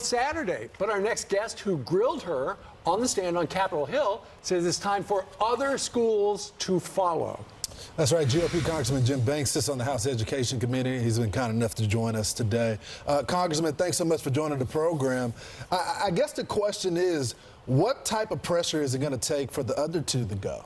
Saturday. But our next guest who grilled her on the stand on Capitol Hill says it's time for other schools to follow. That's right. GOP Congressman Jim Banks sits on the House Education Committee. He's been kind enough to join us today. Congressman, thanks so much for joining the program. I guess the question is, what type of pressure is it going to take for the other two to go?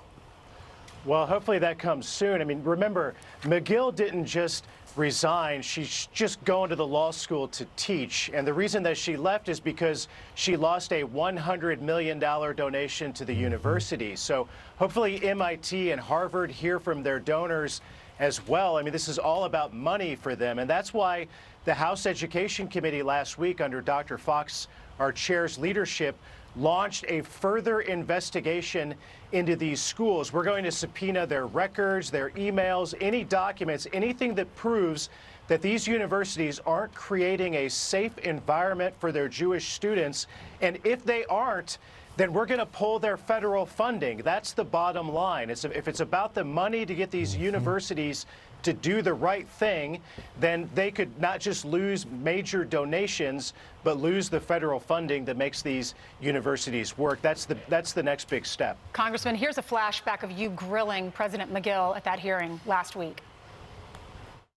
Well, hopefully that comes soon. I mean, remember, McGill didn't just resign. She's just going to the law school to teach. And the reason that she left is because she lost a $100 million donation to the university. So hopefully MIT and Harvard hear from their donors as well. I mean, this is all about money for them. And that's why the House Education Committee last week, under Dr. Fox, our chair's leadership, launched a further investigation into these schools. We're going to subpoena their records, their emails, any documents, anything that proves that these universities aren't creating a safe environment for their Jewish students. And if they aren't, then we're going to pull their federal funding. That's the bottom line. If it's about the money to get these universities to do the right thing, then they could not just lose major donations, but lose the federal funding that makes these universities work. That's the next big step. Congressman, here's a flashback of you grilling President McGill at that hearing last week.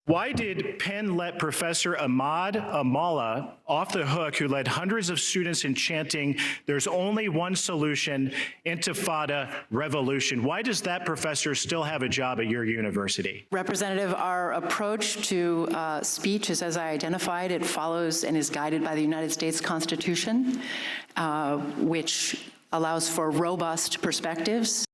Why did Penn let Professor Ahmad Amala off the hook, who led hundreds of students in chanting, "There's only one solution, Intifada revolution"? Why does that professor still have a job at your university? Representative, our approach to speech is, as I identified, it follows and is guided by the United States Constitution, which allows for robust perspectives.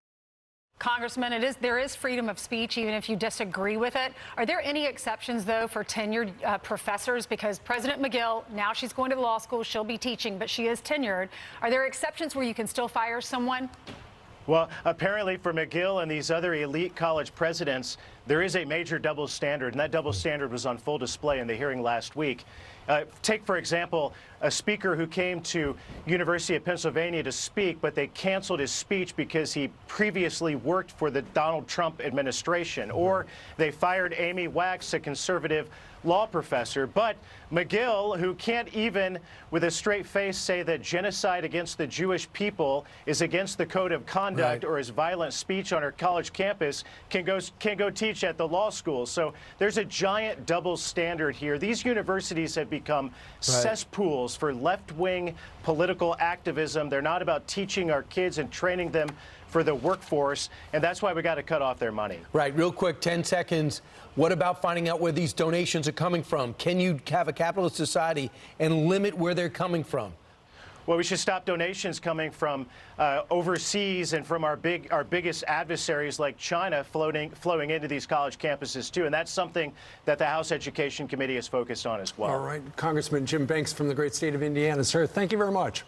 Congressman, there is freedom of speech, even if you disagree with it. Are there any exceptions, though, for tenured professors? Because President McGill, now she's going to the law school, she'll be teaching, but she is tenured. Are there exceptions where you can still fire someone? Well, apparently for McGill and these other elite college presidents, there is a major double standard, and that double standard was on full display in the hearing last week. Take, for example, a speaker who came to University of Pennsylvania to speak, but they canceled his speech because he previously worked for the Donald Trump administration. Or they fired Amy Wax, a conservative law professor. But McGill, who can't even with a straight face say that genocide against the Jewish people is against the code of conduct, or is violent speech on her college campus, can go teach at the law school. So there's a giant double standard here. These universities have become cesspools for left-wing political activism. They're not about teaching our kids and training them for the workforce, and that's why we got to cut off their money. Right, real quick, 10 seconds. What about finding out where these donations are coming from? Can you have a capitalist society and limit where they're coming from? Well, we should stop donations coming from overseas and from our biggest adversaries like China flowing into these college campuses, too. And that's something that the House Education Committee is focused on as well. All right. Congressman Jim Banks from the great state of Indiana. Sir, thank you very much.